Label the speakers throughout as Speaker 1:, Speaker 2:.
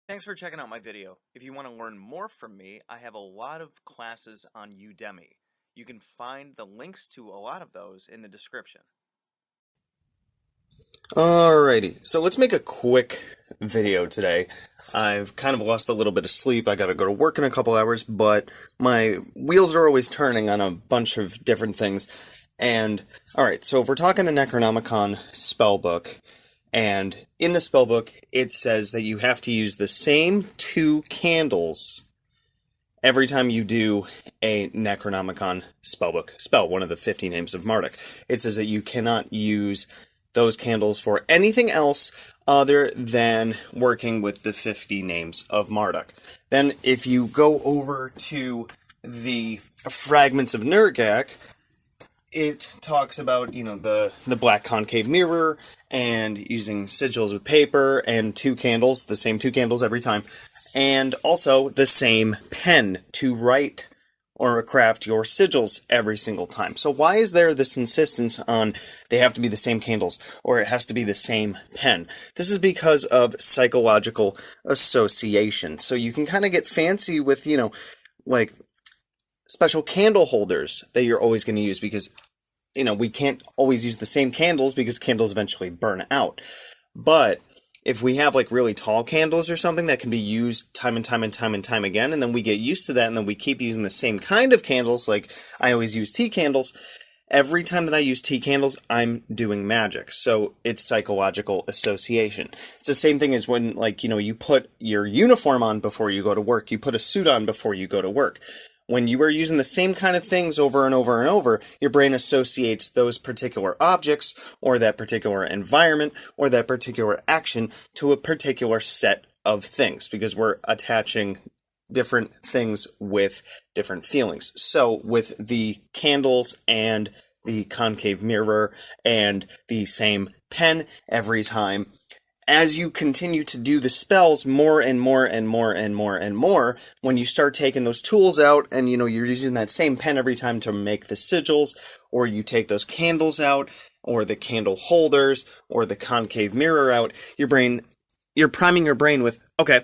Speaker 1: Thanks for checking out my video. If you want to learn more from me, I have a lot of classes on Udemy. You can find the links to a lot of those in the description.
Speaker 2: Alrighty, so let's make a quick video today. I've kind of lost a little bit of sleep. I gotta go to work in a couple hours, but my wheels are always turning on a bunch of different things. And, alright, so if we're talking the Necronomicon spellbook, and in the spellbook, it says that you have to use the same 2 candles every time you do a Necronomicon spellbook spell, one of the 50 names of Marduk. It says that you cannot use those candles for anything else other than working with the 50 names of Marduk. Then if you go over to the Fragments of Nergak, it talks about, the black concave mirror and using sigils with paper and 2 candles, the same 2 candles every time, and also the same pen to write or craft your sigils every single time. So why is there this insistence on they have to be the same candles or it has to be the same pen? This is because of psychological association. So you can kind of get fancy with, like special candle holders that you're always going to use because, we can't always use the same candles because candles eventually burn out. But if we have like really tall candles or something that can be used time and time and time and time again, and then we get used to that and then we keep using the same kind of candles, like I always use tea candles, every time that I use tea candles, I'm doing magic. So it's psychological association. It's the same thing as when, you put your uniform on before you go to work, you put a suit on before you go to work. When you are using the same kind of things over and over and over, your brain associates those particular objects, or that particular environment, or that particular action to a particular set of things, because we're attaching different things with different feelings. So with the candles and the concave mirror and the same pen every time, as you continue to do the spells more and more and more and more and more, when you start taking those tools out and, you're using that same pen every time to make the sigils, or you take those candles out, or the candle holders, or the concave mirror out, you're priming your brain with, okay,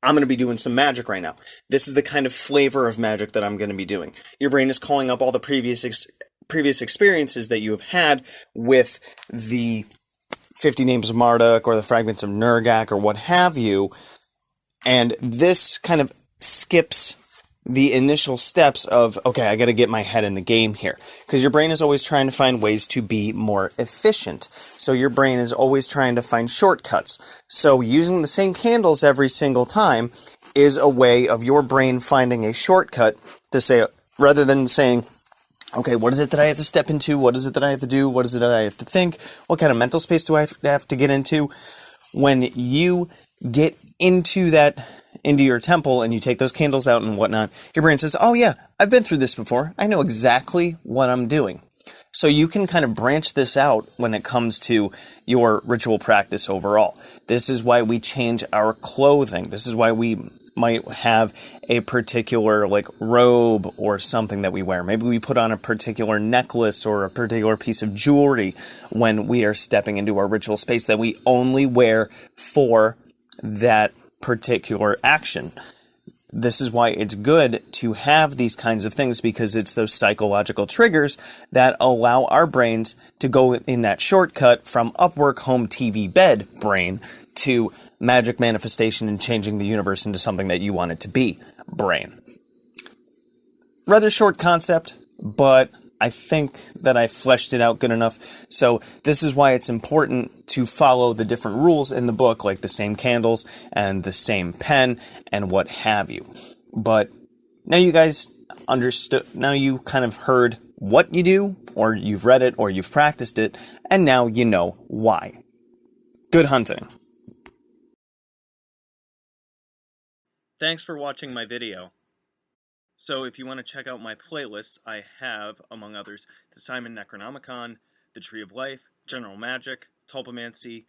Speaker 2: I'm going to be doing some magic right now. This is the kind of flavor of magic that I'm going to be doing. Your brain is calling up all the previous experiences that you have had with the 50 Names of Marduk or the Fragments of Nergak or what have you, and this kind of skips the initial steps of, okay, I got to get my head in the game here, because your brain is always trying to find ways to be more efficient. So your brain is always trying to find shortcuts. So using the same candles every single time is a way of your brain finding a shortcut to say, rather than saying, okay, what is it that I have to step into? What is it that I have to do? What is it that I have to think? What kind of mental space do I have to get into? When you get into your temple and you take those candles out and whatnot, your brain says, oh yeah, I've been through this before. I know exactly what I'm doing. So you can kind of branch this out when it comes to your ritual practice overall. This is why we change our clothing. This is why we might have a particular robe or something that we wear. Maybe we put on a particular necklace or a particular piece of jewelry when we are stepping into our ritual space that we only wear for that particular action. This is why it's good to have these kinds of things, because it's those psychological triggers that allow our brains to go in that shortcut from up work, home, TV, bed brain to magic manifestation and changing the universe into something that you want it to be brain. Rather short concept, but I think that I fleshed it out good enough. So this is why it's important to follow the different rules in the book, like the same candles and the same pen and what have you. But now you guys understood, now you kind of heard what you do, or you've read it, or you've practiced it, and now you know why. Good hunting.
Speaker 1: Thanks for watching my video. So if you want to check out my playlists, I have, among others, the Simon Necronomicon, the Tree of Life, General Magic, Tulpamancy,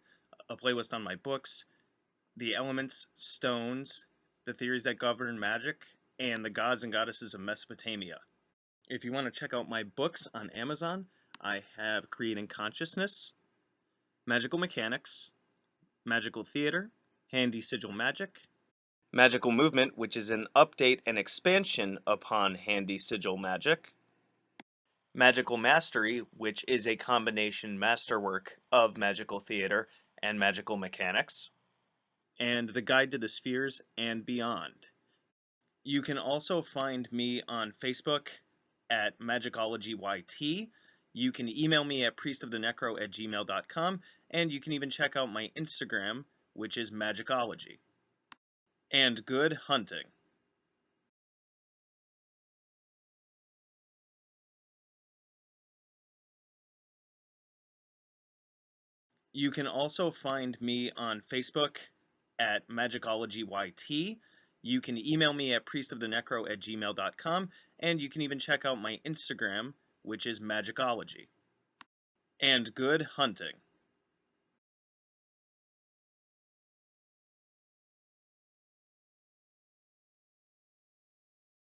Speaker 1: a playlist on my books, the elements, stones, the theories that govern magic, and the gods and goddesses of Mesopotamia. If you want to check out my books on Amazon, I have Creating Consciousness, Magical Mechanics, Magical Theater, Handy Sigil Magic, Magical Movement, which is an update and expansion upon Handy Sigil Magic. Magical Mastery, which is a combination masterwork of magical theater and magical mechanics. And The Guide to the Spheres and Beyond. You can also find me on Facebook at Magickology YT. You can email me at priestofthenecro@gmail.com, and you can even check out my Instagram, which is Magickology. And good hunting. You can also find me on Facebook at Magickology YT. You can email me at priestofthenecro@gmail.com, and you can even check out my Instagram, which is Magickology. And good hunting.